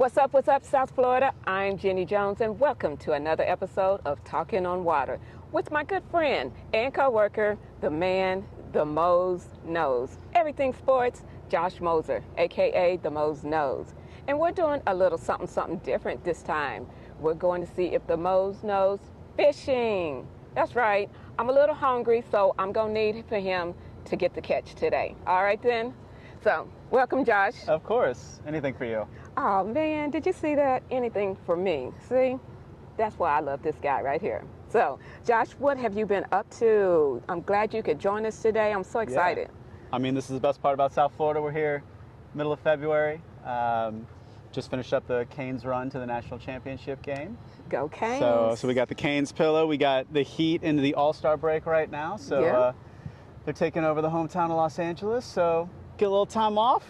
What's up, South Florida? I'm Jenny Jones, and welcome to another episode of Talking on Water with my good friend and co-worker, the man, the Moz Knows. Everything sports, Josh Moser, aka the Moz Knows. And we're doing a little something different this time. We're going to see if the Moz knows fishing. That's right. I'm a little hungry, so I'm going to need for him to get the catch today. All right, then? So, welcome, Josh. Of course. Anything for you. Oh, man, did you see that? Anything for me. See? That's why I love this guy right here. So, Josh, what have you been up to? I'm glad you could join us today. I'm so excited. Yeah. I mean, this is the best part about South Florida. We're here middle of February. Just finished up the Canes run to the national championship game. Go Canes. So we got the Canes pillow. We got the Heat into the All-Star break right now. So yeah. They're taking over the hometown of Los Angeles. So get a little time off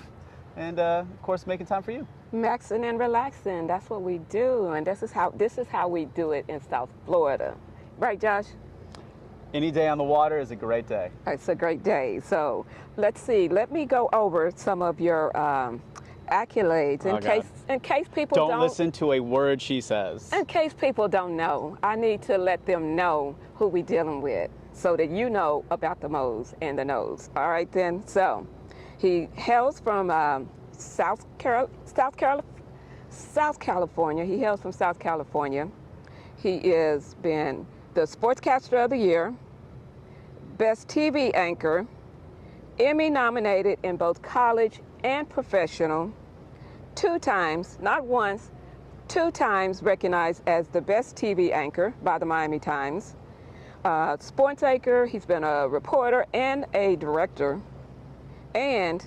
and, of course, making time for you. Maxing and relaxing. That's what we do. And this is how we do it in South Florida. Right, Josh? Any day on the water is a great day. It's a great day. So let's see. Let me go over some of your accolades in case people don't listen to a word she says. In case people don't know, I need to let them know who we dealing with so that you know about the Moz and the Knows. All right, then. So he hails from South California. He hails from South California. He has been the Sportscaster of the Year, Best TV Anchor, Emmy nominated in both college and professional, 2 times, not once, 2 times recognized as the best TV anchor by the Miami Times. Sports anchor, he's been a reporter and a director, and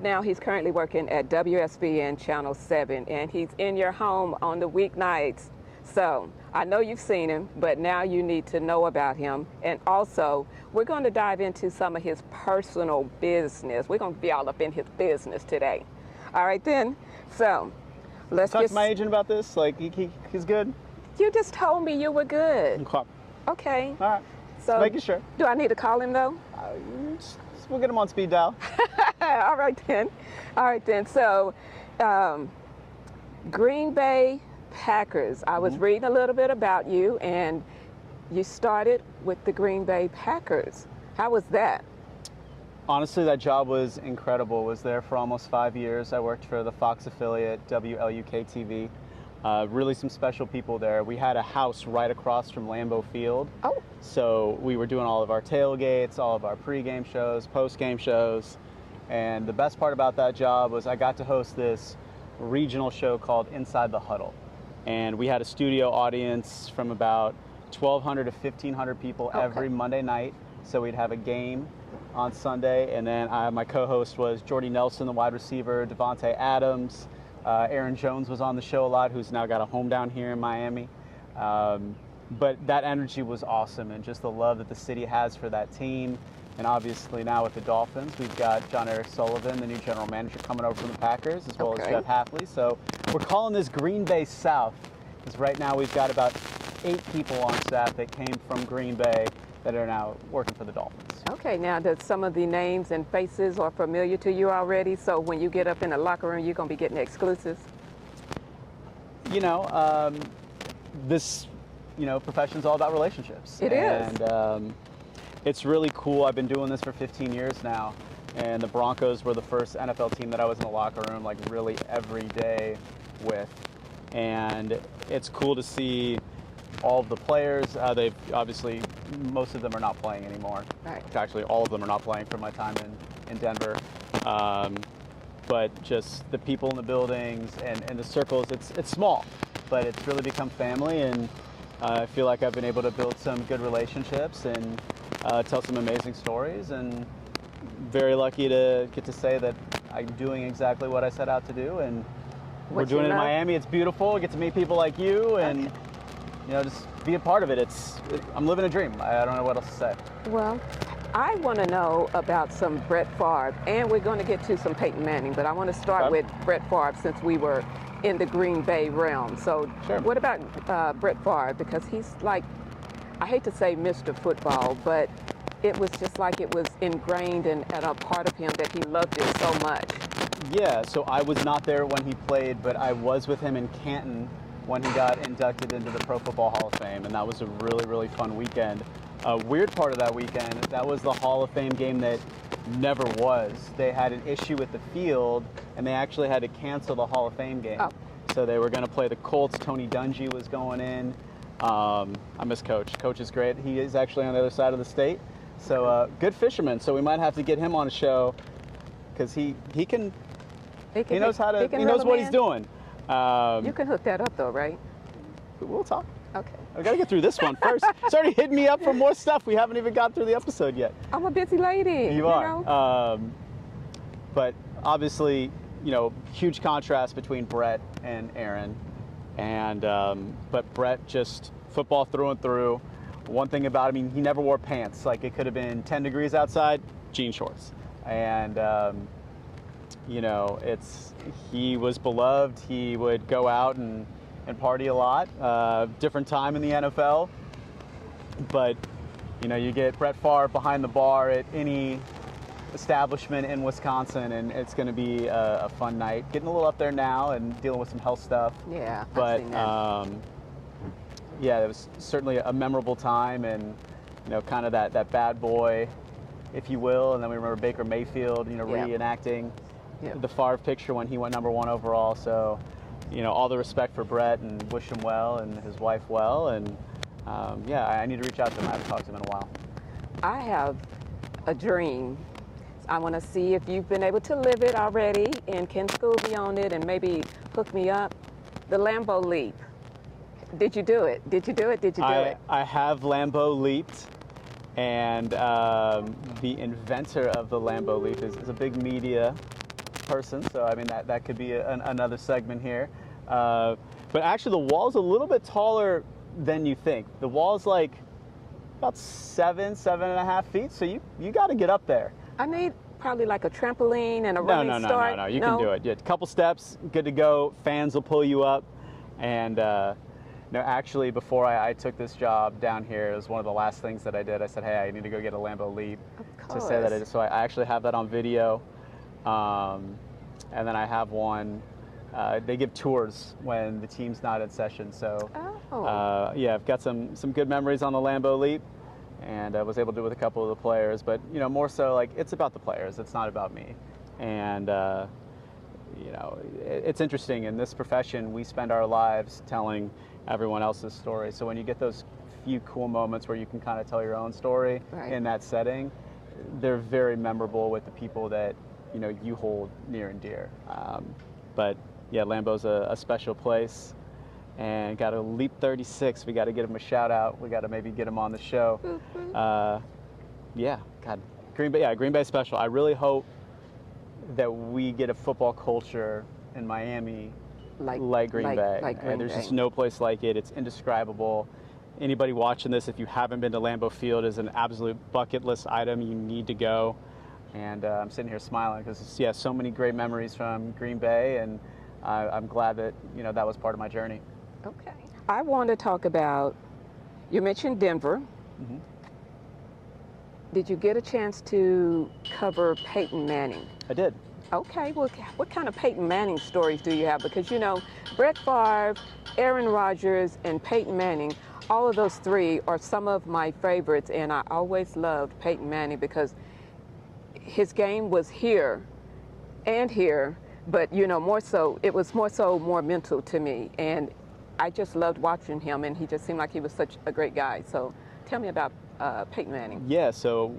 now he's currently working at WSVN Channel 7, and he's in your home on the weeknights. So I know you've seen him, but now you need to know about him. And also, we're going to dive into some of his personal business. We're going to be all up in his business today. All right, then. So let's talk to my agent about this. Like, he's good. You just told me you were good. Okay. All right. So making sure. Do I need to call him, though? We'll get him on speed dial. All right, then. All right, then. So Green Bay Packers. I was reading a little bit about you, and you started with the Green Bay Packers. How was that? Honestly, that job was incredible. I was there for almost 5 years. I worked for the Fox affiliate, WLUK-TV. Really some special people there. We had a house right across from Lambeau Field. Oh. So we were doing all of our tailgates, all of our pregame shows, postgame shows. And the best part about that job was I got to host this regional show called Inside the Huddle. And we had a studio audience from about 1,200 to 1,500 people every Monday night. So we'd have a game on Sunday, and then my co-host was Jordy Nelson, the wide receiver, Devontae Adams. Aaron Jones was on the show a lot, who's now got a home down here in Miami. But that energy was awesome, and just the love that the city has for that team. And obviously now with the Dolphins, we've got John Eric Sullivan, the new general manager, coming over from the Packers, as well as Jeff Hafley. So we're calling this Green Bay South, because right now we've got about 8 people on staff that came from Green Bay that are now working for the Dolphins. Okay, now that some of the names and faces are familiar to you already, so when you get up in the locker room, you're going to be getting exclusives? You know, this, profession's all about relationships. It is. And it's really cool. I've been doing this for 15 years now, and the Broncos were the first NFL team that I was in the locker room, like, really every day with. And it's cool to see all of the players. They've obviously, most of them are not playing anymore. Right. Actually, all of them are not playing from my time in Denver. But just the people in the buildings and the circles, it's small, but it's really become family, and I feel like I've been able to build some good relationships and tell some amazing stories, and very lucky to get to say that I'm doing exactly what I set out to do, and we're doing it in Miami. It's beautiful. I get to meet people like you, and just be a part of it. I'm living a dream. I don't know what else to say. Well, I want to know about some Brett Favre, and we're going to get to some Peyton Manning, but I want to start with Brett Favre since we were in the Green Bay realm. So what about Brett Favre? Because he's like, I hate to say Mr. Football, but it was just like it was ingrained and a part of him that he loved it so much. Yeah, so I was not there when he played, but I was with him in Canton when he got inducted into the Pro Football Hall of Fame, and that was a really, really fun weekend. A weird part of that weekend, that was the Hall of Fame game that never was. They had an issue with the field, and they actually had to cancel the Hall of Fame game. Oh. So they were going to play the Colts. Tony Dungy was going in. I miss Coach. Coach is great. He is actually on the other side of the state. So good fisherman. So we might have to get him on a show because he knows how to. He knows what he's doing. You can hook that up though, right? We'll talk. Okay. I gotta get through this one first. It's already hitting me up for more stuff. We haven't even got through the episode yet. I'm a busy lady. You are. Know? But obviously, huge contrast between Brett and Aaron. And but Brett just football through and through. One thing about him, he never wore pants. Like it could have been 10 degrees outside, jean shorts. And he was beloved. He would go out and party a lot. Different time in the NFL. But, you get Brett Favre behind the bar at any establishment in Wisconsin, and it's going to be a fun night. Getting a little up there now and dealing with some health stuff. Yeah, but I've seen that. it was certainly a memorable time, and kind of that bad boy, if you will. And then we remember Baker Mayfield, reenacting the Favre picture when he went #1 overall. So, all the respect for Brett and wish him well and his wife well. And I need to reach out to him. I haven't talked to him in a while. I have a dream. I want to see if you've been able to live it already and can school me on it and maybe hook me up. The Lambeau Leap. Did you do it? Did you do it? I have Lambeau leaped, and the inventor of the Lambeau Leap is a big media person, so I mean that could be another segment here. But actually the wall's a little bit taller than you think. The wall's like about 7.5 feet, so you got to get up there. I need probably like a trampoline and a running start. No, you can do it. Yeah, a couple steps, good to go. Fans will pull you up. And actually, before I took this job down here, it was one of the last things that I did. I said, hey, I need to go get a Lambeau Leap to say that I did. So I actually have that on video. And then I have one. They give tours when the team's not in session. So I've got some good memories on the Lambeau Leap. And I was able to do it with a couple of the players, but more so like it's about the players. It's not about me. And it's interesting in this profession. We spend our lives telling everyone else's story. So when you get those few cool moments where you can kind of tell your own story in that setting, they're very memorable with the people that you hold near and dear. But yeah, Lambeau's a special place. And got to Leap 36. We got to get him a shout out. We got to maybe get him on the show. Green Bay special. I really hope that we get a football culture in Miami like Green Bay. And there's just no place like it. It's indescribable. Anybody watching this, if you haven't been to Lambeau Field, is an absolute bucket list item. You need to go. And I'm sitting here smiling because so many great memories from Green Bay, and I'm glad that that was part of my journey. Okay. I want to talk about, you mentioned Denver. Mm-hmm. Did you get a chance to cover Peyton Manning? I did. Okay. Well, what kind of Peyton Manning stories do you have? Because, Brett Favre, Aaron Rodgers, and Peyton Manning, all of those three are some of my favorites, and I always loved Peyton Manning because his game was here and here, but, it was more mental to me. And I just loved watching him, and he just seemed like he was such a great guy. So tell me about Peyton Manning. Yeah, so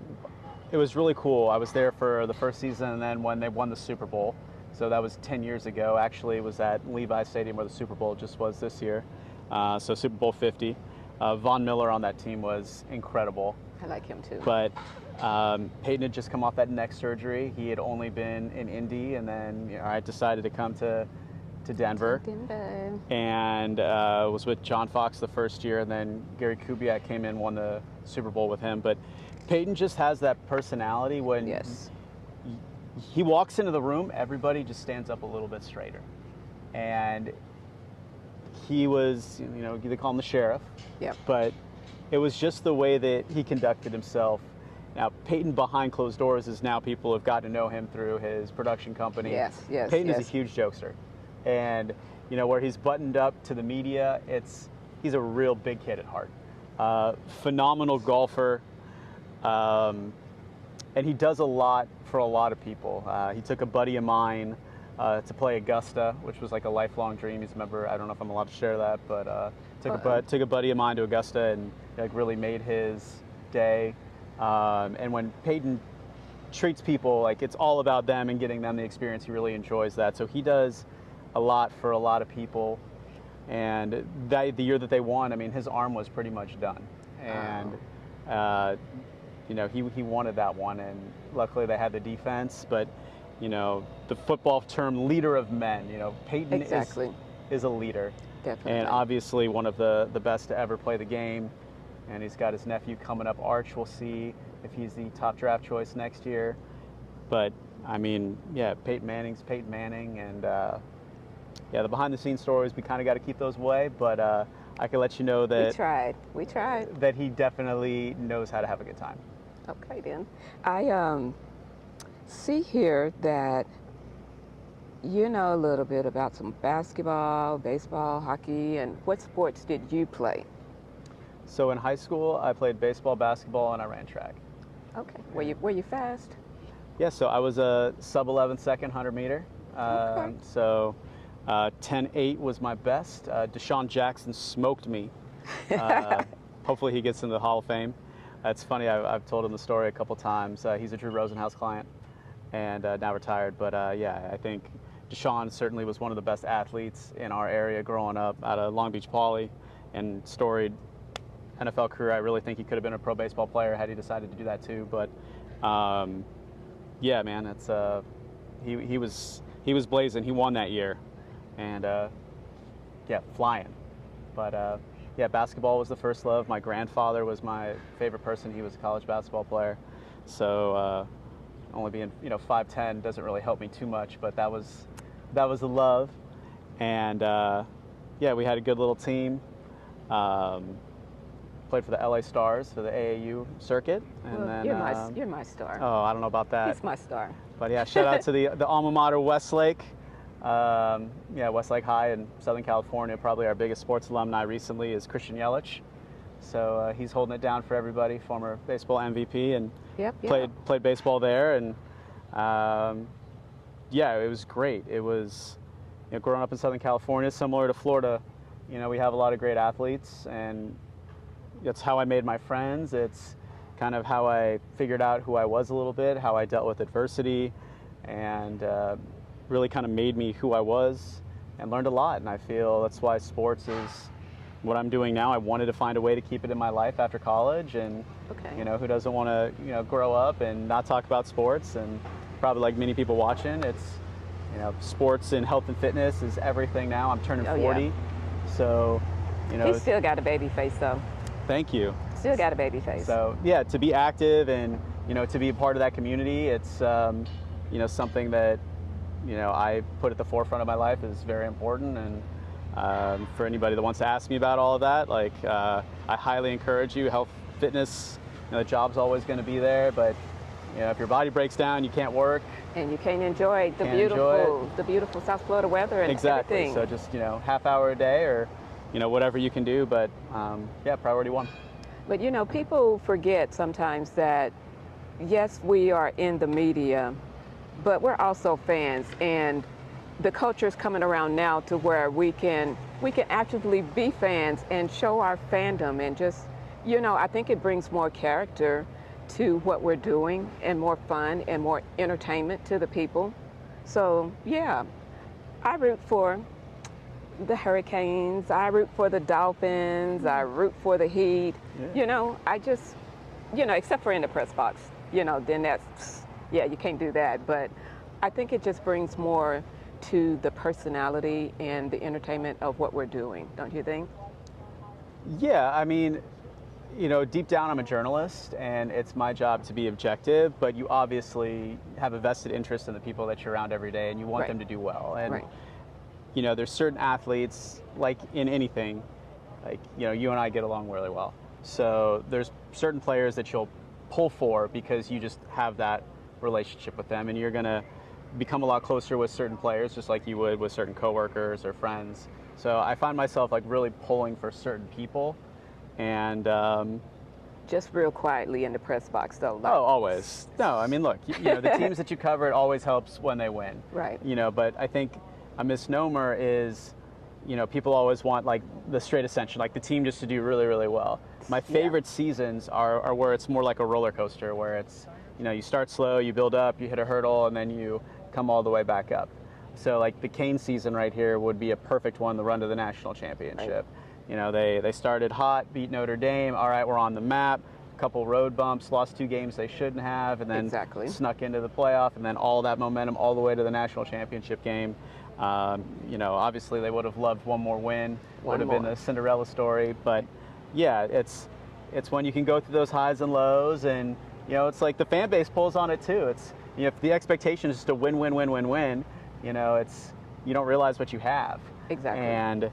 it was really cool. I was there for the first season, and then when they won the Super Bowl. So that was 10 years ago. Actually, it was at Levi Stadium where the Super Bowl just was this year. So Super Bowl 50. Von Miller on that team was incredible. I like him too. But Peyton had just come off that neck surgery. He had only been in Indy, and then I decided to come to Denver. And was with John Fox the first year, and then Gary Kubiak came in, won the Super Bowl with him. But Peyton just has that personality when he walks into the room, everybody just stands up a little bit straighter. And he was, they call him the sheriff. Yep. But it was just the way that he conducted himself. Now, Peyton behind closed doors is now people have gotten to know him through his production company. Yes, yes, Peyton yes. is a huge jokester. And, you know, where he's buttoned up to the media, he's a real big kid at heart. Phenomenal golfer. And he does a lot for a lot of people. He took a buddy of mine to play Augusta, which was like a lifelong dream. He's a member, I don't know if I'm allowed to share that, but took a buddy of mine to Augusta and like really made his day. And when Peyton treats people like it's all about them and getting them the experience, he really enjoys that. So he does a lot for a lot of people. And the year that they won, I mean, his arm was pretty much done. And, you know, he wanted that one. And luckily they had the defense. But, you know, the football term leader of men, you know, Peyton is a leader. Definitely. And obviously one of the best to ever play the game. And he's got his nephew coming up, Arch. We'll see if he's the top draft choice next year. But, I mean, yeah, Peyton Manning's Peyton Manning. And, yeah, the behind-the-scenes stories, we kind of got to keep those away. But I can let you know that We tried. that he definitely knows how to have a good time. Okay, then. I see here that you know a little bit about some basketball, baseball, hockey, and what sports did you play? So in high school, I played baseball, basketball, and I ran track. Okay. Were you fast? Yeah, so I was a sub-11 second 100 meter. Okay. So 10.8 was my best. Deshaun Jackson smoked me. Hopefully he gets into the Hall of Fame. It's funny, I've told him the story a couple times. He's a Drew Rosenhaus client and now retired. But yeah, I think Deshaun certainly was one of the best athletes in our area growing up out of Long Beach Poly and storied NFL career. I really think he could have been a pro baseball player had he decided to do that too. But yeah, man, it's he was blazing. He won that year, and yeah, flying. But yeah, basketball was the first love. My grandfather was my favorite person. He was a college basketball player, so only being 5'10" doesn't really help me too much. But that was the love, and yeah, we had a good little team. Played for the LA Stars for the AAU circuit, and Well, then you're my star. oh, I don't know about that. He's my star. But yeah, shout out to the alma mater, Westlake. Yeah, Westlake High in Southern California. Probably our biggest sports alumni recently is Christian Yelich. So he's holding it down for everybody. Former baseball MVP and Yep. played baseball there. And yeah, it was great. It was growing up in Southern California, similar to Florida. We have a lot of great athletes, and that's how I made my friends. It's kind of how I figured out who I was a little bit, how I dealt with adversity, and really kind of made me who I was and learned a lot. And I feel that's why sports is what I'm doing now. I wanted to find a way to keep it in my life after college, and who doesn't want to grow up and not talk about sports? And probably like many people watching, it's sports and health and fitness is everything now. I'm turning 40, so He's still got a baby face though. Thank you. Still got a baby face. So yeah, to be active and to be a part of that community, it's something that I put at the forefront of my life is very important. And for anybody that wants to ask me about all of that, like I highly encourage you. Health, fitness, the job's always going to be there, but if your body breaks down, you can't work. And you can't enjoy the beautiful South Florida weather and exactly. everything. So just half hour a day or whatever you can do, but yeah, priority one. But people forget sometimes that yes, we are in the media, but we're also fans, and the culture is coming around now to where we can actively be fans and show our fandom, and just I think it brings more character to what we're doing and more fun and more entertainment to the people. So yeah, I root for the Hurricanes, I root for the Dolphins, I root for the Heat. Yeah. I just, except for in the press box, then that's, yeah, you can't do that. But I think it just brings more to the personality and the entertainment of what we're doing, don't you think? Yeah, I mean, deep down I'm a journalist and it's my job to be objective, but you obviously have a vested interest in the people that you're around every day and you want them to do well. And there's certain athletes, like in anything, like you and I get along really well. So there's certain players that you'll pull for because you just have that relationship with them, and you're going to become a lot closer with certain players, just like you would with certain coworkers or friends. So I find myself like really pulling for certain people, and just real quietly in the press box, though. Like, oh, always. No, I mean, look, you know, the teams that you cover, it always helps when they win. Right. You know, but I think a misnomer is, you know, people always want like the straight ascension, like the team just to do really, really well. My favorite seasons are where it's more like a roller coaster, where it's, you know, you start slow, you build up, you hit a hurdle, and then you come all the way back up. So like the Kane season right here would be a perfect one, the run to the national championship. Right. You know, they started hot, beat Notre Dame. All right, we're on the map. A couple road bumps, lost 2 games they shouldn't have, and then snuck into the playoff, and then all that momentum all the way to the national championship game. You know, obviously they would have loved one more win. Would have been the Cinderella story, but yeah, it's when you can go through those highs and lows, and you know, it's like the fan base pulls on it too. It's, you know, if the expectation is to win, win, win, win, win, you know, it's, you don't realize what you have. Exactly. And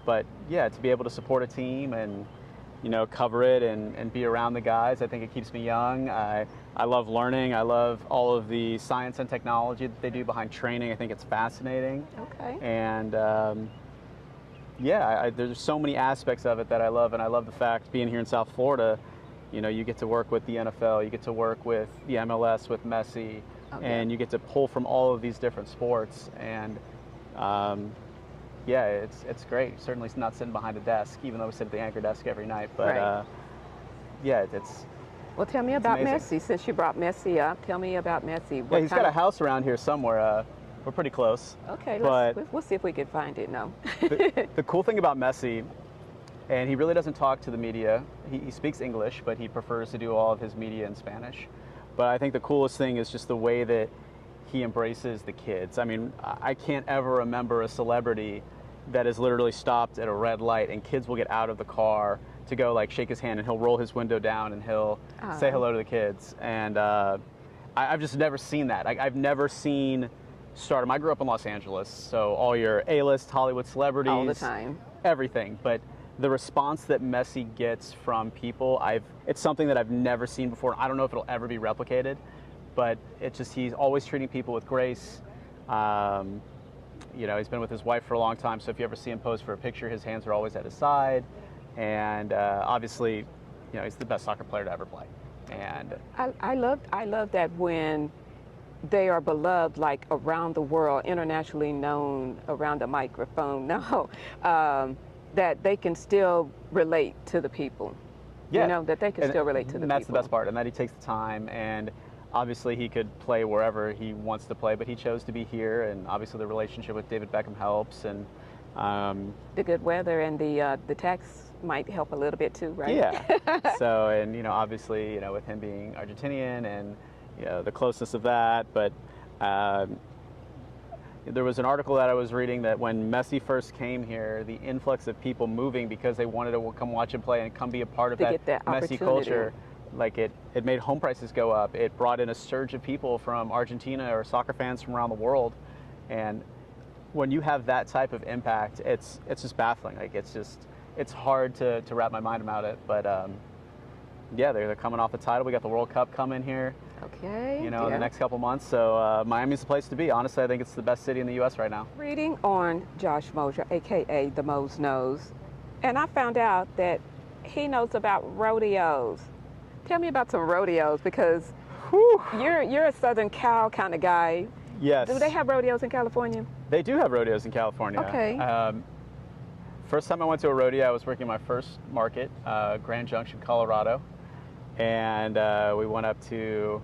but yeah, to be able to support a team and, you know, cover it and be around the guys, I think it keeps me young. I love learning. I love all of the science and technology that they do behind training. I think it's fascinating. Okay. And yeah, there's so many aspects of it that I love, and I love the fact being here in South Florida, you know, you get to work with the NFL, you get to work with the MLS, with Messi, and you get to pull from all of these different sports. And yeah, it's great. Certainly it's not sitting behind a desk, even though we sit at the anchor desk every night. But yeah, it's. Well, tell me about Messi. Since you brought Messi up, tell me about Messi. Yeah, he's got a house around here somewhere. We're pretty close. Okay, we'll see if we can find it now. The cool thing about Messi, and he really doesn't talk to the media. He speaks English, but he prefers to do all of his media in Spanish. But I think the coolest thing is just the way that he embraces the kids. I mean, I can't ever remember a celebrity that is literally stopped at a red light and kids will get out of the car to go like shake his hand, and he'll roll his window down and he'll say hello to the kids. And I've just never seen that. I've never seen stardom. I grew up in Los Angeles, so all your A-list Hollywood celebrities, all the time, everything. But the response that Messi gets from people, it's something that I've never seen before. I don't know if it'll ever be replicated, but it's just, he's always treating people with grace. You know, he's been with his wife for a long time, so if you ever see him pose for a picture, his hands are always at his side. And obviously, you know, he's the best soccer player to ever play. And I love that when they are beloved, like around the world, internationally known around the microphone. No, that they can still relate to the people. Yeah. You know, that they can still relate to the people. And that's the best part, and that he takes the time. And obviously he could play wherever he wants to play, but he chose to be here, and obviously the relationship with David Beckham helps. And the good weather and the tax might help a little bit too, right? Yeah. So, and you know, obviously, you know, with him being Argentinian and you know the closeness of that, but there was an article that I was reading that when Messi first came here, the influx of people moving because they wanted to come watch him play and come be a part of that Messi culture, like it made home prices go up. It brought in a surge of people from Argentina or soccer fans from around the world, and when you have that type of impact, it's just baffling. Like it's hard to wrap my mind around it. But yeah, they're coming off the title. We got the World Cup coming here. Okay. You know, in the next couple months. So Miami's the place to be. Honestly, I think it's the best city in the U.S. right now. Reading on Josh Moser, aka the Moz Knows, and I found out that he knows about rodeos. Tell me about some rodeos, because you're a Southern Cal kind of guy. Yes. Do they have rodeos in California? They do have rodeos in California. Okay. First time I went to a rodeo, I was working my first market, Grand Junction, Colorado. And we went up to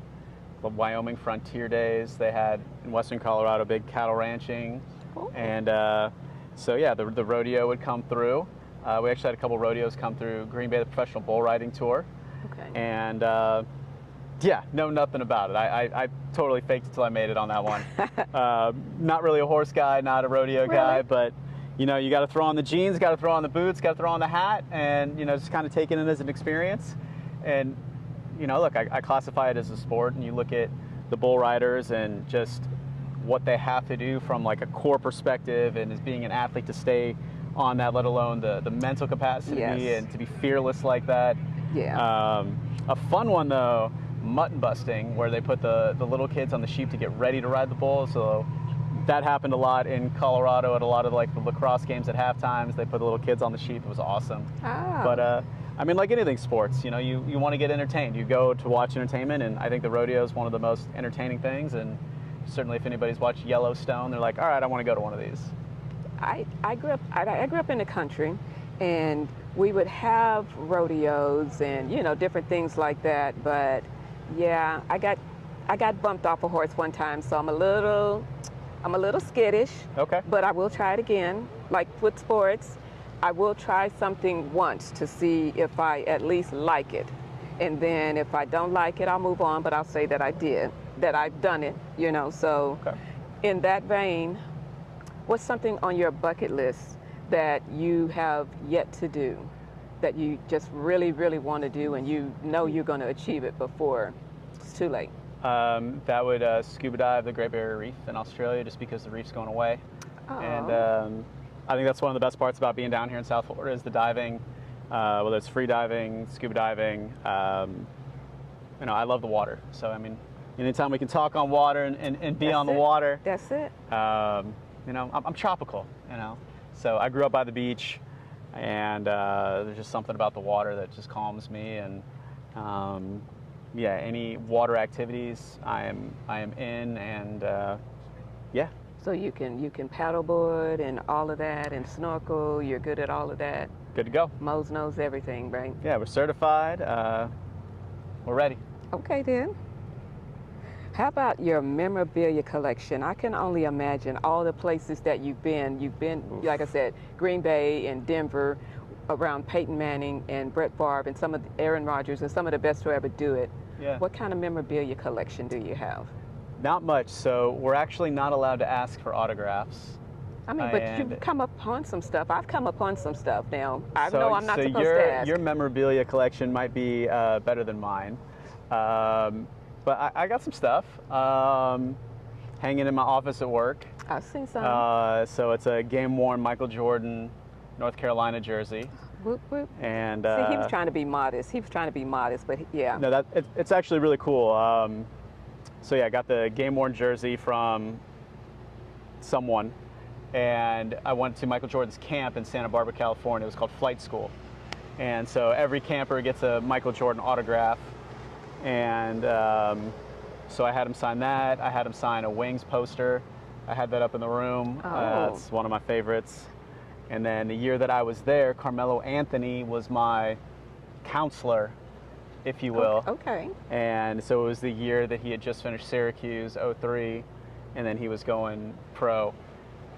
the Wyoming Frontier Days. They had in Western Colorado big cattle ranching. Cool. And so yeah, the rodeo would come through. We actually had a couple rodeos come through Green Bay, the professional bull riding tour. Okay. And yeah, know nothing about it. I totally faked it till I made it on that one. Not really a horse guy, not a rodeo guy, but you know, you got to throw on the jeans, got to throw on the boots, got to throw on the hat, and you know, just kind of take it in as an experience. And you know, look, I classify it as a sport, and you look at the bull riders and just what they have to do from like a core perspective, and as being an athlete to stay on that, let alone the mental capacity and to be fearless like that. Yeah. A fun one though, mutton busting, where they put the little kids on the sheep to get ready to ride the bull. So that happened a lot in Colorado at a lot of like the lacrosse games at halftimes. They put the little kids on the sheep. It was awesome. Ah. But I mean, like anything sports, you know, you want to get entertained. You go to watch entertainment, and I think the rodeo is one of the most entertaining things. And certainly, if anybody's watched Yellowstone, they're like, all right, I want to go to one of these. I grew up in the country, and we would have rodeos and, you know, different things like that. But yeah, I got bumped off a horse one time, so I'm a little skittish. Okay. But I will try it again. Like with sports, I will try something once to see if I at least like it. And then if I don't like it, I'll move on, but I'll say that I've done it, you know. So Okay. in that vein, what's something on your bucket list that you have yet to do, that you just really, really want to do, and you know you're going to achieve it before it's too late? That would scuba dive the Great Barrier Reef in Australia, just because the reef's going away. Oh. And I think that's one of the best parts about being down here in South Florida is the diving, whether it's free diving, scuba diving. You know, I love the water. So, I mean, anytime we can talk on water and be on the water. That's it. You know, I'm tropical, you know. So I grew up by the beach, and there's just something about the water that just calms me. And yeah, any water activities I am in, and yeah. So you can paddleboard and all of that, and snorkel. You're good at all of that. Good to go. Moz knows everything, right? Yeah, we're certified. We're ready. Okay then. How about your memorabilia collection? I can only imagine all the places that you've been. You've been, like I said, Green Bay and Denver, around Peyton Manning and Brett Favre and some of Aaron Rodgers and some of the best to ever do it. Yeah. What kind of memorabilia collection do you have? Not much. So we're actually not allowed to ask for autographs. I mean, but you've come upon some stuff. I've come upon some stuff now. I know I'm not supposed to ask. Your memorabilia collection might be better than mine. But I got some stuff hanging in my office at work. I've seen some. So it's a game-worn Michael Jordan, North Carolina jersey. Whoop, whoop. And see, he was trying to be modest. But yeah. No, it's actually really cool. So yeah, I got the game-worn jersey from someone, and I went to Michael Jordan's camp in Santa Barbara, California. It was called Flight School, and so every camper gets a Michael Jordan autograph. And so I had him sign that. I had him sign a Wings poster. I had that up in the room. Oh. It's one of my favorites. And then the year that I was there, Carmelo Anthony was my counselor, if you will. Okay. And so it was the year that he had just finished Syracuse, 03, and then he was going pro.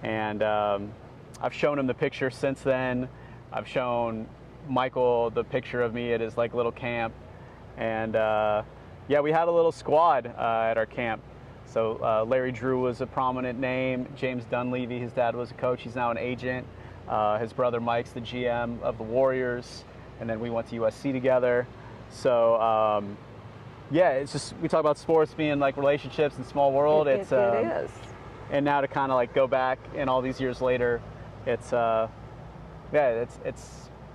And I've shown him the picture since then. I've shown Michael the picture of me at his like little camp. And yeah, we had a little squad at our camp. So Larry Drew was a prominent name. James Dunleavy, his dad was a coach. He's now an agent. His brother Mike's the GM of the Warriors. And then we went to USC together. So yeah, it's just, we talk about sports being like relationships and small world. It is. And now to kind of like go back and all these years later, it's yeah,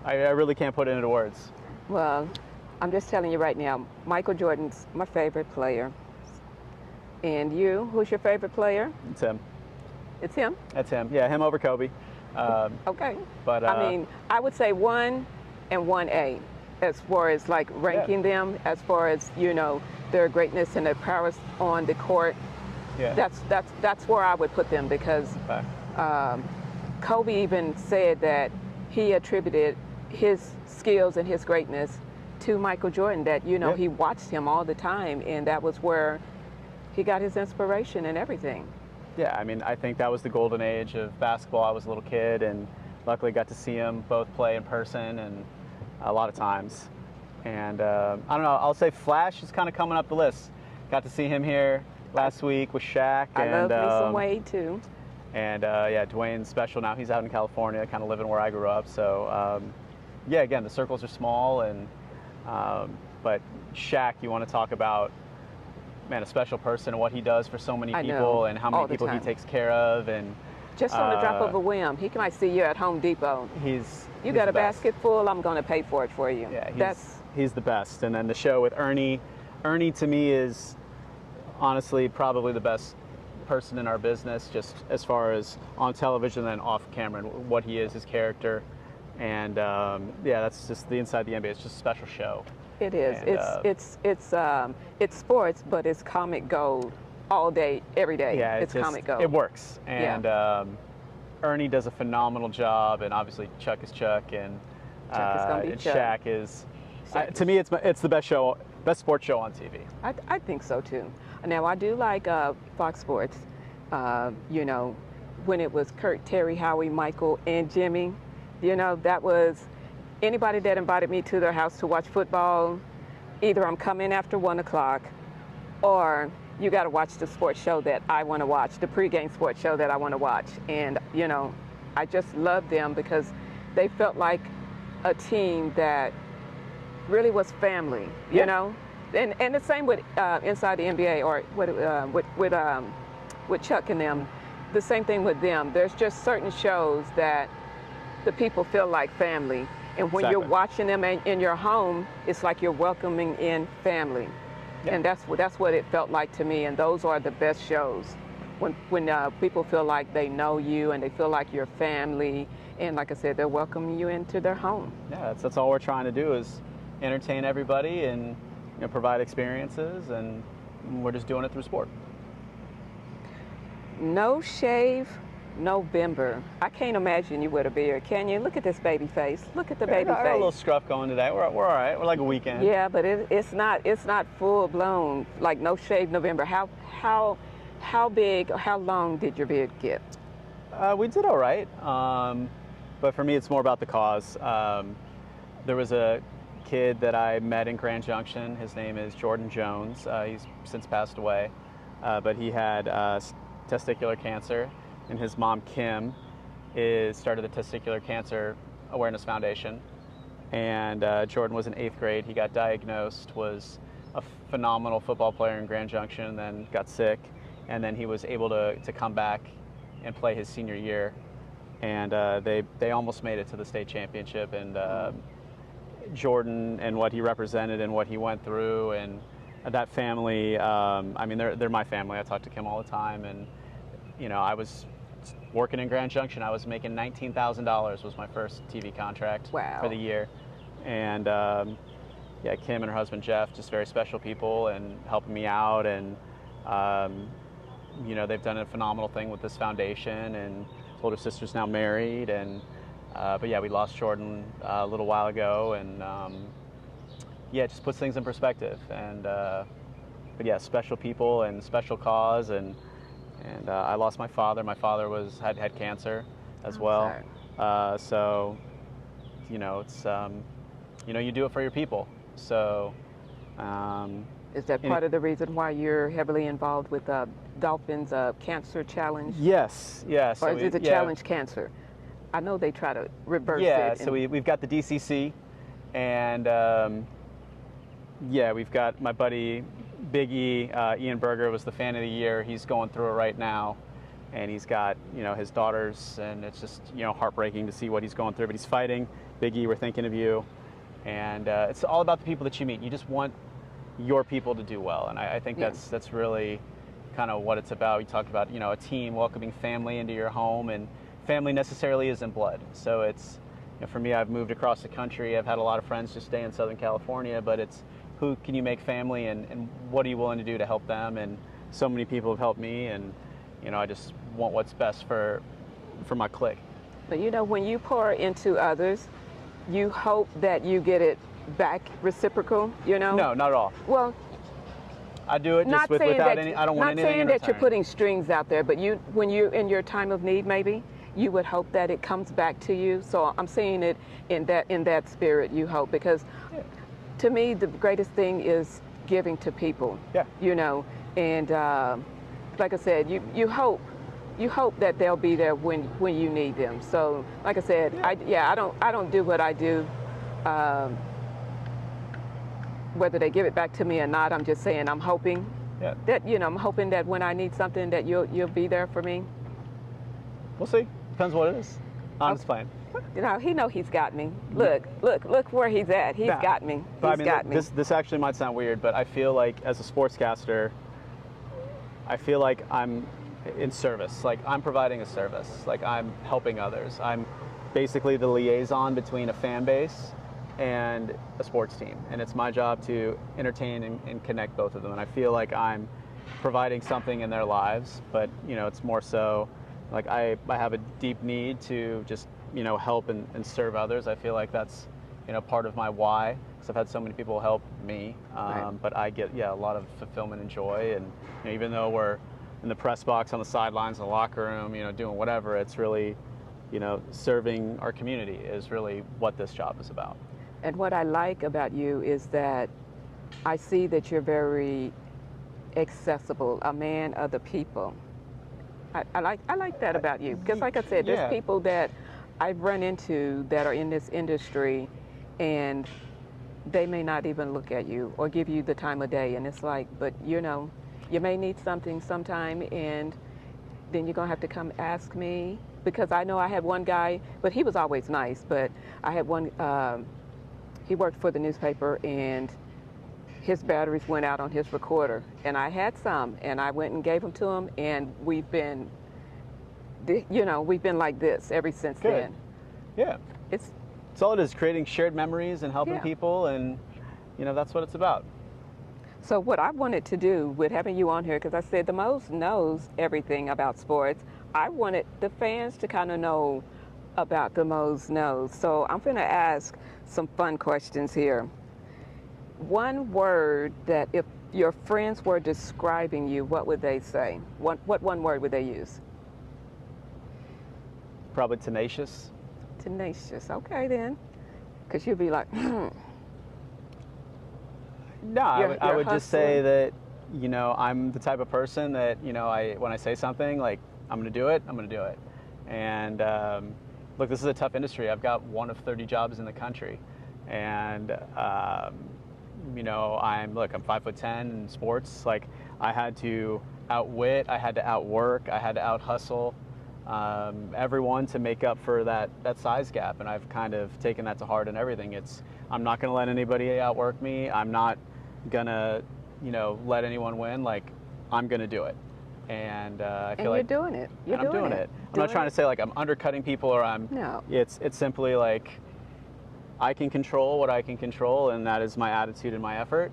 I really can't put it into words. Well, I'm just telling you right now, Michael Jordan's my favorite player. And you, who's your favorite player? It's him. It's him? That's him. Yeah, him over Kobe. Okay. But I mean, I would say 1 and 1A as far as like ranking them, as far as, you know, their greatness and their prowess on the court. Yeah. That's where I would put them, because Kobe even said that he attributed his skills and his greatness to Michael Jordan, that, you know, he watched him all the time, and that was where he got his inspiration and everything. Yeah, I mean, I think that was the golden age of basketball. I was a little kid, and luckily got to see him both play in person and a lot of times. And I don't know, I'll say Flash is kind of coming up the list. Got to see him here last week with Shaq. I love me some Wade too. And yeah, Dwayne's special now. He's out in California, kind of living where I grew up. So yeah, again, the circles are small, and but Shaq, you want to talk about, man, a special person and what he does for so many people, and how many people he takes care of, and just on the drop of a whim, he might see you at Home Depot. You got a basket full, I'm going to pay for it for you. Yeah, he's the best. And then the show with Ernie to me is honestly probably the best person in our business, just as far as on television and off camera, and what he is, his character. And yeah, that's just the Inside the NBA. It's just a special show. It is. And, It's sports, but it's comic gold all day, every day. Yeah, it's comic gold. It works. And Ernie does a phenomenal job, and obviously Chuck is Chuck, and Chuck is gonna be Chuck. Shaq is. To me, it's the best sports show on TV. I think so too. Now I do like Fox Sports. You know, when it was Kurt, Terry, Howie, Michael, and Jimmy. You know, that was anybody that invited me to their house to watch football. Either I'm coming after 1 o'clock, or you got to watch the sports show that I want to watch, the pregame sports show that I want to watch. And you know, I just love them because they felt like a team that really was family. You know, and the same with Inside the NBA or with Chuck and them. The same thing with them. There's just certain shows that the people feel like family. And when you're watching them in your home, it's like you're welcoming in family. Yeah. And that's what it felt like to me. And those are the best shows. When people feel like they know you and they feel like you're family. And like I said, they're welcoming you into their home. Yeah, that's all we're trying to do is entertain everybody and provide experiences. And we're just doing it through sport. No shave November. I can't imagine you with a beard, can you? Look at this baby face. Look at the baby face. Got a little scruff going today. We're all right. We're like a weekend. Yeah, but it's not full blown. Like no shave November. How big or how long did your beard get? We did all right. But for me, it's more about the cause. There was a kid that I met in Grand Junction. His name is Jordan Jones. He's since passed away, but he had testicular cancer. And his mom, Kim, started the Testicular Cancer Awareness Foundation. And Jordan was in 8th grade. He got diagnosed, was a phenomenal football player in Grand Junction, then got sick. And then he was able to come back and play his senior year. And they almost made it to the state championship. And Jordan and what he represented and what he went through and that family, I mean, they're my family. I talk to Kim all the time. And, I was working in Grand Junction. I was making $19,000 was my first TV contract for the year. And yeah, Kim and her husband Jeff, just very special people and helping me out. And they've done a phenomenal thing with this foundation. And his older sister's now married. And but yeah, we lost Jordan a little while ago. And yeah, it just puts things in perspective. And but yeah, special people and special cause. And I lost my father. My father had cancer as well. So, it's you do it for your people. So, is that part of the reason why you're heavily involved with Dolphins Cancer Challenge? Yes. Or is it Challenge Cancer? I know they try to reverse it. Yeah. So we've got the DCC, and we've got my buddy. Big E, Ian Berger was the fan of the year. He's going through it right now, and he's got his daughters, and it's just heartbreaking to see what he's going through. But he's fighting. Big E, we're thinking of you, and it's all about the people that you meet. You just want your people to do well, and I think that's really kind of what it's about. We talked about a team welcoming family into your home, and family necessarily isn't blood. So it's for me, I've moved across the country. I've had a lot of friends just stay in Southern California, but it's who can you make family and what are you willing to do to help them? And so many people have helped me, and I just want what's best for my clique. But when you pour into others, you hope that you get it back reciprocal, No, not at all. Well, I do it just without any, I don't want anything in return. Not saying that you're putting strings out there, but when you're in your time of need, maybe, you would hope that it comes back to you. So I'm saying it in that spirit, you hope, because to me, the greatest thing is giving to people. Yeah. And like I said, you hope that they'll be there when you need them. So, like I said, I don't do what I do. Whether they give it back to me or not, I'm just saying I'm hoping that I'm hoping that when I need something that you'll be there for me. We'll see. Depends what it is. I'm just playing. You know, he know he's got me. Look where he's at. He's got me. He's got me. This actually might sound weird, but I feel like as a sportscaster, I feel like I'm in service. Like I'm providing a service. Like I'm helping others. I'm basically the liaison between a fan base and a sports team, and it's my job to entertain and connect both of them. And I feel like I'm providing something in their lives, but you know, it's more so like I have a deep need to just, you know, help and serve others. I feel like that's, you know, part of my why, because I've had so many people help me. Right. But I get, a lot of fulfillment and joy. And you know, even though we're in the press box, on the sidelines, in the locker room, you know, doing whatever, it's really, you know, serving our community is really what this job is about. And what I like about you is that I see that you're very accessible, a man of the people. I like that about you, because like I said, there's people that I've run into that are in this industry and they may not even look at you or give you the time of day, and it's like, but you know, you may need something sometime, and then you're gonna have to come ask me, because I know I had one guy, but he was always nice, but I had one, he worked for the newspaper and his batteries went out on his recorder, and I had some, and I went and gave them to him, and we've been, you know, we've been like this ever since then. Yeah. It's all it is, creating shared memories and helping people, and you know, that's what it's about. So what I wanted to do with having you on here, because I said the Moz knows everything about sports, I wanted the fans to kind of know about the Moz Knows. So I'm going to ask some fun questions here. One word that if your friends were describing you, what would they say? What one word would they use? Probably tenacious. Tenacious. Okay then, because you'd be like, No, I would just say that, you know, I'm the type of person that, you know, when I say something, like, I'm going to do it, I'm going to do it. And look, this is a tough industry. I've got one of 30 jobs in the country. And, you know, I'm 5'10" in sports. Like, I had to outwit, I had to outwork, I had to out-hustle everyone to make up for that size gap. And I've kind of taken that to heart in everything. I'm not going to let anybody outwork me. I'm not going to, you know, let anyone win. Like, I'm going to do it. And I feel like you're doing it. I'm doing it. I'm not trying to say like I'm undercutting people or I'm. No. It's simply like I can control what I can control, and that is my attitude and my effort,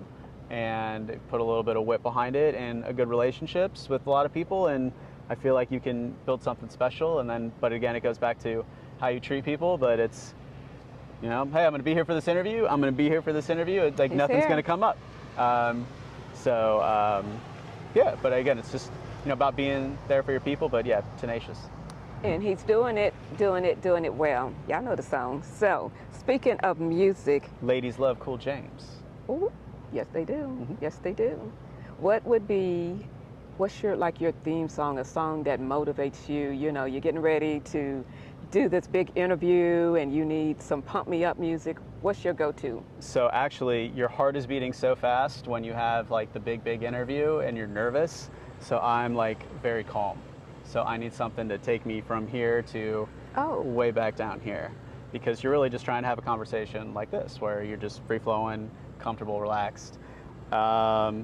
and put a little bit of wit behind it and a good relationships with a lot of people, and I feel like you can build something special. And then, but again, it goes back to how you treat people. But it's, you know, hey, I'm going to be here for this interview. I'm going to be here for this interview. It's like nothing's going to come up. Yeah. But again, it's just, you know, about being there for your people, but yeah, tenacious. And he's doing it well. Y'all know the song. So, speaking of music. Ladies love Cool James. Ooh, yes, they do. Mm-hmm. Yes, they do. What's your theme song, a song that motivates you? You know, you're getting ready to do this big interview and you need some pump me up music. What's your go-to? So actually, your heart is beating so fast when you have like the big interview and you're nervous. So I'm like very calm. So I need something to take me from here to way back down here, because you're really just trying to have a conversation like this where you're just free-flowing, comfortable, relaxed. The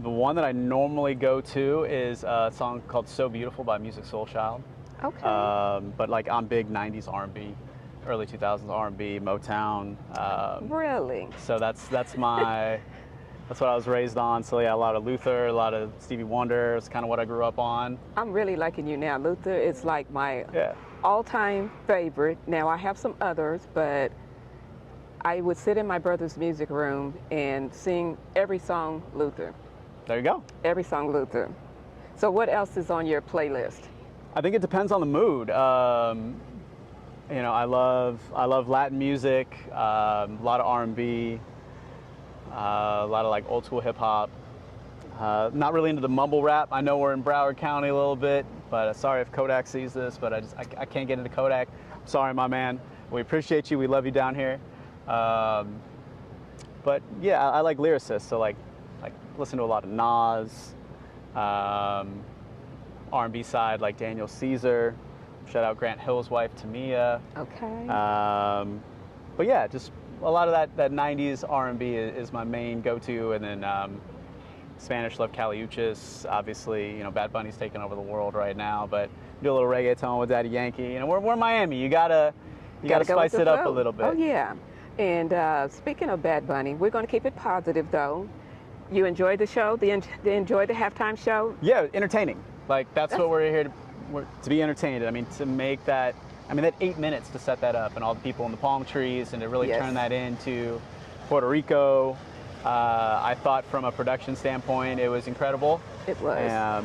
one that I normally go to is a song called So Beautiful by Music Soul Child. Okay. But like I'm big 90s R&B, early 2000s R&B, Motown. Really? So that's what I was raised on. So yeah, a lot of Luther, a lot of Stevie Wonder. It's kind of what I grew up on. I'm really liking you now. Luther is like my all-time favorite. Now I have some others, but I would sit in my brother's music room and sing every song Luther. There you go. Every song Luther. So what else is on your playlist? I think it depends on the mood. You know, I love Latin music, a lot of R&B, a lot of like old school hip hop. Not really into the mumble rap. I know we're in Broward County a little bit, but sorry if Kodak sees this, but I can't get into Kodak. Sorry, my man. We appreciate you. We love you down here. But yeah, I like lyricists. So like listen to a lot of Nas, R&B side like Daniel Caesar, Shout out Grant Hill's wife, Tamia. Okay. But yeah, just a lot of that 90s R&B is my main go-to, and then Spanish love Kali Uchis. Obviously, you know, Bad Bunny's taking over the world right now, but do a little reggaeton with Daddy Yankee. You know, we're Miami. You gotta spice it up a little bit. Oh yeah. And speaking of Bad Bunny, we're going to keep it positive though. You enjoyed the show? Enjoyed the halftime show? Yeah, entertaining. Like that's what we're here to be entertained. I mean, to make that. I mean, that 8 minutes to set that up, and all the people in the palm trees, and to really turn that into Puerto Rico. I thought from a production standpoint, it was incredible. It was.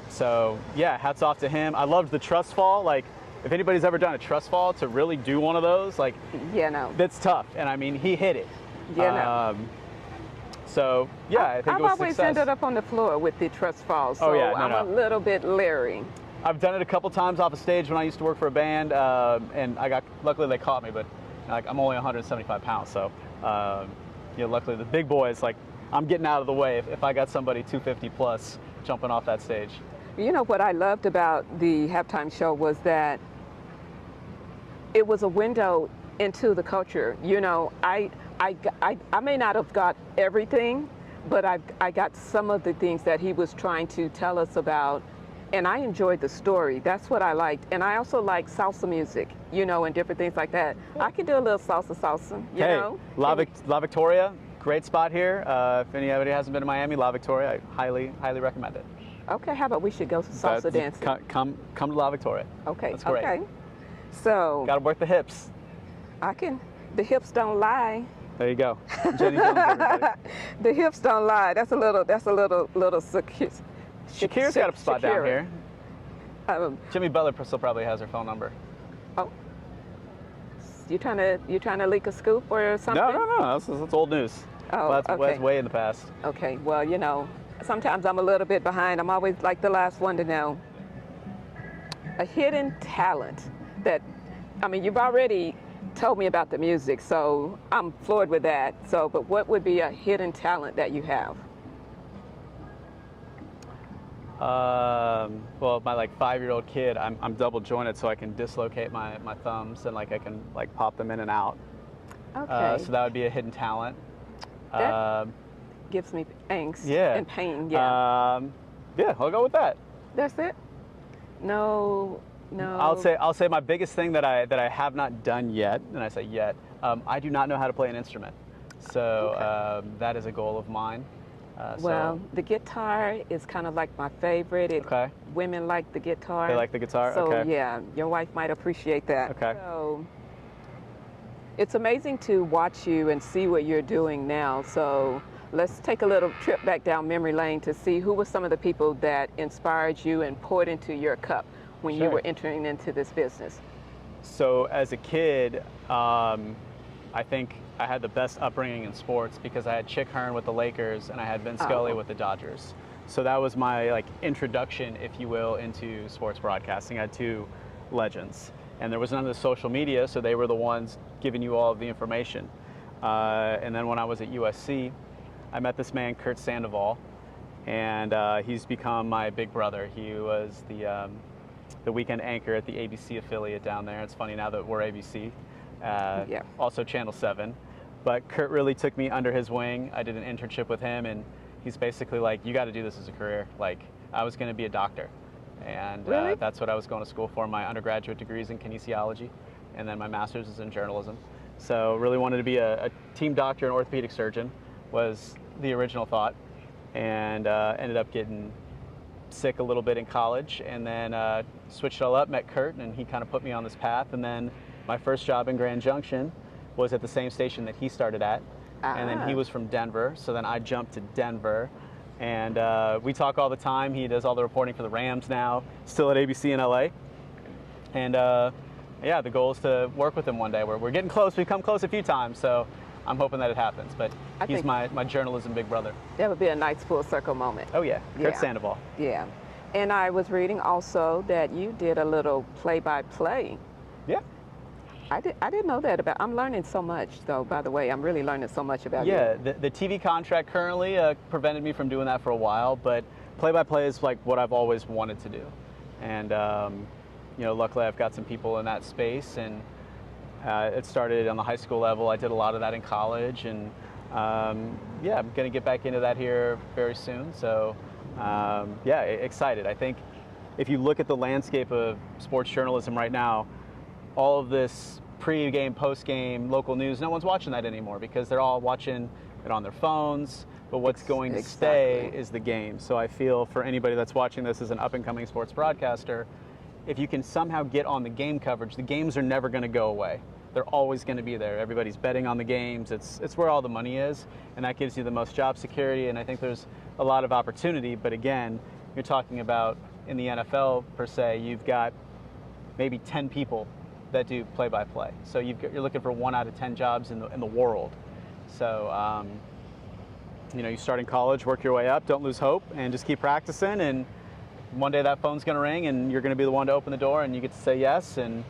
So yeah, hats off to him. I loved the trust fall. Like, if anybody's ever done a trust fall, to really do one of those, like, that's tough. And I mean, he hit it. So yeah, I think I've it was always success. ended up on the floor with the trust fall, so I'm a little bit leery. I've done it a couple times off a stage when I used to work for a band, and luckily they caught me, but like I'm only 175 pounds, so luckily the big boys, like, I'm getting out of the way if I got somebody 250 plus jumping off that stage. You know what I loved about the halftime show was that it was a window into the culture. You know, I may not have got everything, but I got some of the things that he was trying to tell us about. And I enjoyed the story. That's what I liked. And I also like salsa music, you know, and different things like that. I can do a little salsa, you know. La Victoria, great spot here. If anybody hasn't been to Miami, La Victoria, I highly recommend it. Okay, how about we should go to salsa dancing? Come to La Victoria. Okay, that's great. Okay. So. Got to work the hips. The hips don't lie. There you go. Jenny Jones, everybody. The hips don't lie. That's a little secure. Shakira's got a spot down here. Jimmy Butler still probably has her phone number. Oh, you trying to leak a scoop or something? No. That's old news. Oh, that's way in the past. Okay. Well, you know, sometimes I'm a little bit behind. I'm always like the last one to know. A hidden talent that, I mean, you've already told me about the music, so I'm floored with that. So, but what would be a hidden talent that you have? Well, my like 5-year-old kid, I'm double jointed, so I can dislocate my thumbs, and like I can like pop them in and out. Okay. So that would be a hidden talent. That gives me angst and pain. Yeah, I'll go with that. That's it? No. I'll say my biggest thing that I have not done yet, and I say yet, I do not know how to play an instrument. So that is a goal of mine. Well, the guitar is kind of like my favorite. Women like the guitar. They like the guitar? So, okay. Yeah, your wife might appreciate that. Okay. So, it's amazing to watch you and see what you're doing now. So, let's take a little trip back down memory lane to see who were some of the people that inspired you and poured into your cup when you were entering into this business. So, as a kid, I think I had the best upbringing in sports because I had Chick Hearn with the Lakers and I had Vin Scully with the Dodgers. So that was my like introduction, if you will, into sports broadcasting. I had two legends, and there was none of the social media, so they were the ones giving you all of the information. And then when I was at USC, I met this man, Kurt Sandoval, and he's become my big brother. He was the weekend anchor at the ABC affiliate down there. It's funny now that we're ABC. Also Channel 7. But Kurt really took me under his wing. I did an internship with him, and he's basically like, you got to do this as a career. Like, I was going to be a doctor, and that's what I was going to school for. My undergraduate degrees in kinesiology, and then my master's is in journalism. So really wanted to be a team doctor and orthopedic surgeon was the original thought, and ended up getting sick a little bit in college, and then switched it all up, met Kurt, and he kind of put me on this path. And then my first job in Grand Junction was at the same station that he started at. And then he was from Denver, so then I jumped to Denver. And we talk all the time. He does all the reporting for the Rams now, still at ABC in LA. And yeah, the goal is to work with him one day. We're getting close. We've come close a few times, so I'm hoping that it happens. But he's my journalism big brother. That would be a nice full circle moment. Oh yeah, Kurt Sandoval. Yeah. And I was reading also that you did a little play-by-play. Yeah. I didn't know that about. I'm learning so much, though. By the way, I'm really learning so much about you. Yeah, the TV contract currently prevented me from doing that for a while, but play-by-play is like what I've always wanted to do, and luckily I've got some people in that space, and it started on the high school level. I did a lot of that in college, and I'm going to get back into that here very soon. So excited. I think if you look at the landscape of sports journalism right now, all of this pre-game, post-game, local news, no one's watching that anymore because they're all watching it on their phones. But what's going to stay is the game. So I feel for anybody that's watching this as an up-and-coming sports broadcaster, if you can somehow get on the game coverage, the games are never going to go away. They're always going to be there. Everybody's betting on the games. It's where all the money is, and that gives you the most job security, and I think there's a lot of opportunity. But again, you're talking about in the NFL per se, you've got maybe 10 people that do play-by-play. So you're looking for 1 out of 10 jobs in the world. So you start in college, work your way up, don't lose hope, and just keep practicing. And one day that phone's going to ring, and you're going to be the one to open the door, and you get to say yes, and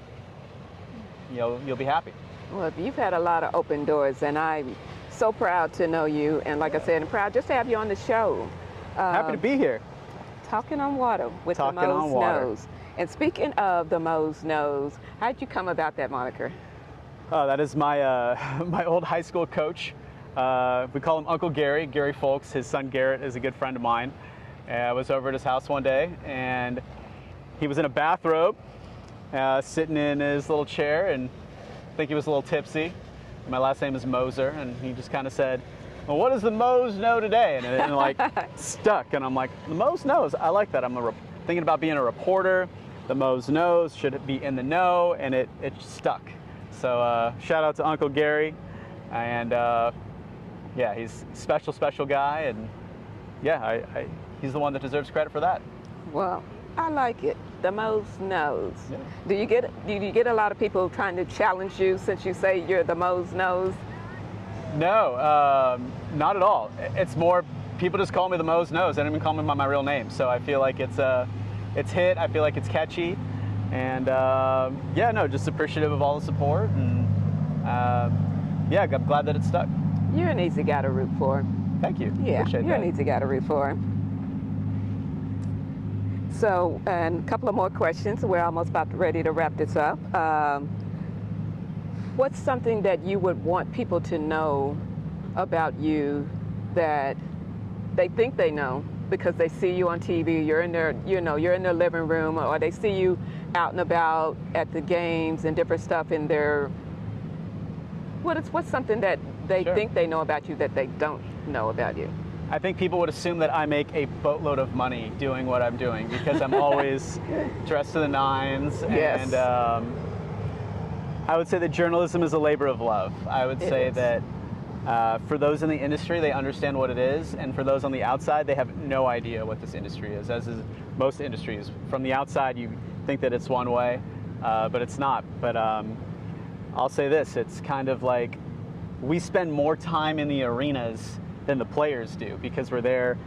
you'll be happy. Well, you've had a lot of open doors, and I'm so proud to know you. And like I said, I'm proud just to have you on the show. Happy to be here. Talking on Water with the Moz Knows. And speaking of the Moz Knows, how'd you come about that moniker? Oh, that is my my old high school coach. We call him Uncle Gary, Gary Folks. His son Garrett is a good friend of mine. I was over at his house one day, and he was in a bathrobe, sitting in his little chair, and I think he was a little tipsy. My last name is Moser, and he just kind of said, "Well, what does the Moz know today?" And it like stuck, and I'm like, "The Moz knows." I like that. I'm thinking about being a reporter. The Moz knows, should be in the know, and it stuck. So shout out to Uncle Gary, and he's a special guy, and he's the one that deserves credit for that. Well, I like it. The Moz Knows. Yeah. Do you get a lot of people trying to challenge you since you say you're the Moz Knows? No, not at all. It's more people just call me the Moz Knows. They don't even call me by my real name. So I feel like it's hit. I feel like it's catchy, and just appreciative of all the support, and I'm glad that it stuck. You're an easy guy to root for. Thank you. Yeah, appreciate you're that. an easy guy to root for. So, and a couple of more questions. We're almost ready to wrap this up. What's something that you would want people to know about you that they think they know because they see you on TV, you're in their living room, or they see you out and about at the games and different stuff in their, what's something that they think they know about you that they don't know about you? I think people would assume that I make a boatload of money doing what I'm doing because I'm always dressed to the nines. Yes. And I would say that journalism is a labor of love. I would say that for those in the industry, they understand what it is. And for those on the outside, they have no idea what this industry is, as is most industries. From the outside, you think that it's one way, but it's not. But I'll say this, it's kind of like we spend more time in the arenas than the players do because we're there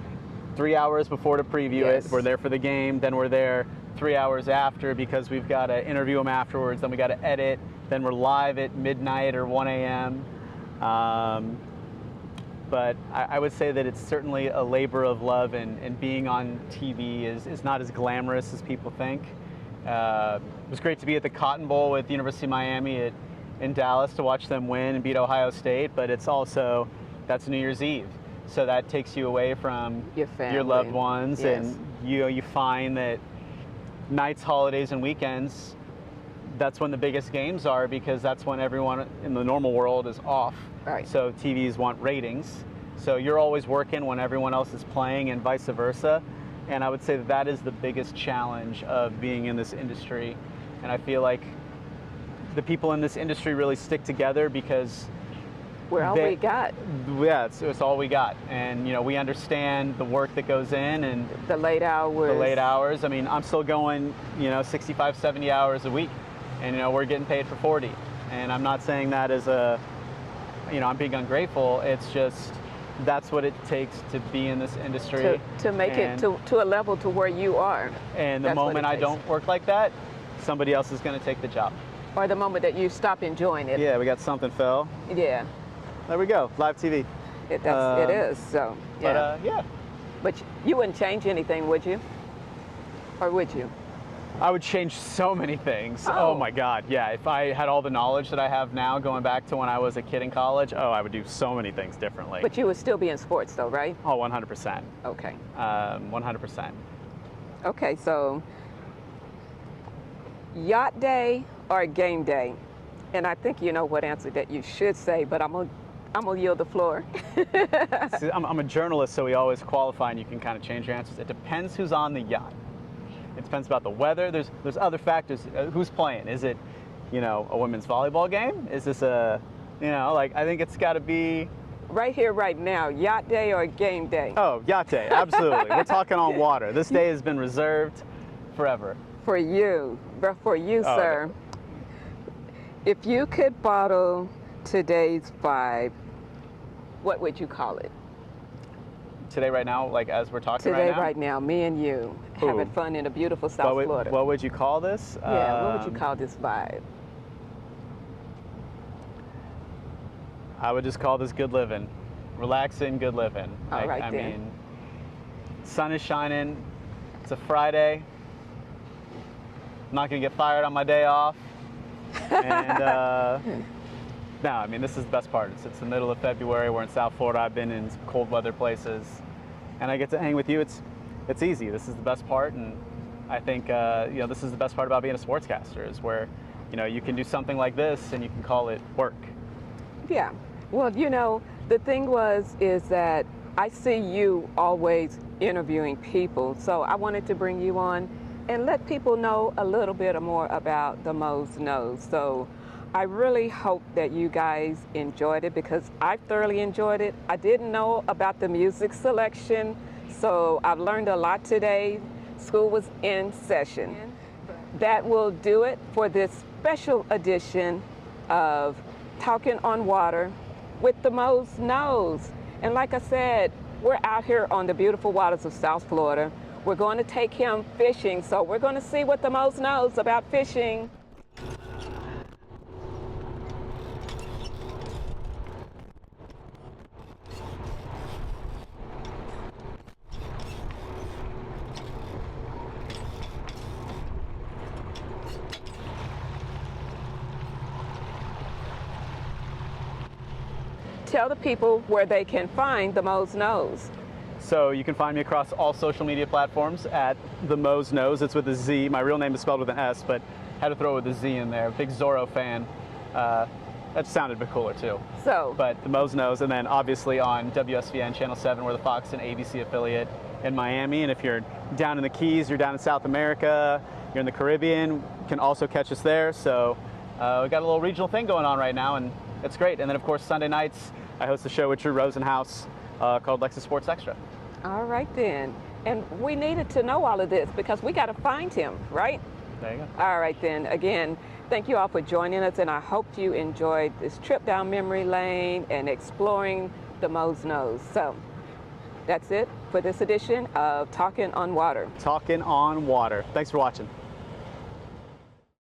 3 hours before to preview it, we're there for the game, then we're there 3 hours after because we've got to interview them afterwards, then we got to edit, then we're live at midnight or 1 a.m. But I would say that it's certainly a labor of love, and being on TV is not as glamorous as people think. It was great to be at the Cotton Bowl with the University of Miami in Dallas to watch them win and beat Ohio State, but it's also, that's New Year's Eve. So that takes you away from your family, your loved ones, yes. And you find that nights, holidays, and weekends, that's when the biggest games are because that's when everyone in the normal world is off. Right. So TVs want ratings. So you're always working when everyone else is playing and vice versa. And I would say that is the biggest challenge of being in this industry. And I feel like the people in this industry really stick together because we're all we got. Yeah, it's all we got. And we understand the work that goes in and the late hours. I mean, I'm still going 65, 70 hours a week, and we're getting paid for 40. And I'm not saying that as I'm being ungrateful. It's just that's what it takes to be in this industry. To make it to a level to where you are. And the moment I don't work like that, somebody else is going to take the job. Or the moment that you stop enjoying it. Yeah, we got something fell. Yeah. There we go, live TV. It is, so, yeah. But But you wouldn't change anything, would you? Or would you? I would change so many things. Oh my God, yeah. If I had all the knowledge that I have now going back to when I was a kid in college, I would do so many things differently. But you would still be in sports though, right? Oh, 100%. Okay. 100%. Okay, so yacht day or game day? And I think you know what answer that you should say, but I'm gonna yield the floor. See, I'm a journalist, so we always qualify and you can kind of change your answers. It depends who's on the yacht. It depends about the weather. There's other factors. Who's playing? Is it, a women's volleyball game? Is this I think it's got to be. Right here, right now, yacht day or game day? Oh, yacht day, absolutely. We're talking on water. This day has been reserved forever. For you, sir. If you could bottle today's vibe, what would you call it? Today, right now, like as we're talking Today, right now? right now, me and you, having fun in a beautiful South Florida. What would you call this? Yeah, what would you call this vibe? I would just call this good living. Relaxing, good living. All right, I then. mean, sun is shining. It's a Friday. I'm not going to get fired on my day off. And no, I mean, this is the best part. It's the middle of February. We're in South Florida. I've been in cold weather places. And I get to hang with you. It's easy. This is the best part. And I think, this is the best part about being a sportscaster is where, you can do something like this and you can call it work. Yeah. Well, the thing is that I see you always interviewing people. So I wanted to bring you on and let people know a little bit more about the Moz Knows. So I really hope that you guys enjoyed it because I thoroughly enjoyed it. I didn't know about the music selection, so I've learned a lot today. School was in session. That will do it for this special edition of Talking on Water with the Moz Knows. And like I said, we're out here on the beautiful waters of South Florida. We're going to take him fishing, so we're going to see what the Moz knows about fishing. Tell the people where they can find the Moz Knows. So you can find me across all social media platforms at the Moz Knows. It's with a Z. My real name is spelled with an S, but had to throw it with a Z in there. Big Zorro fan. That sounded a bit cooler too. But the Moz Knows, and then obviously on WSVN Channel 7, we're the Fox and ABC affiliate in Miami. And if you're down in the Keys, you're down in South America, you're in the Caribbean, you can also catch us there. So we got a little regional thing going on right now, and it's great. And then of course Sunday nights, I host a show with Drew Rosenhaus called Lexus Sports Extra. All right then. And we needed to know all of this because we got to find him, right? There you go. All right then. Again, thank you all for joining us, and I hope you enjoyed this trip down memory lane and exploring the Moz Knows. So that's it for this edition of Talking on Water. Talking on Water. Thanks for watching.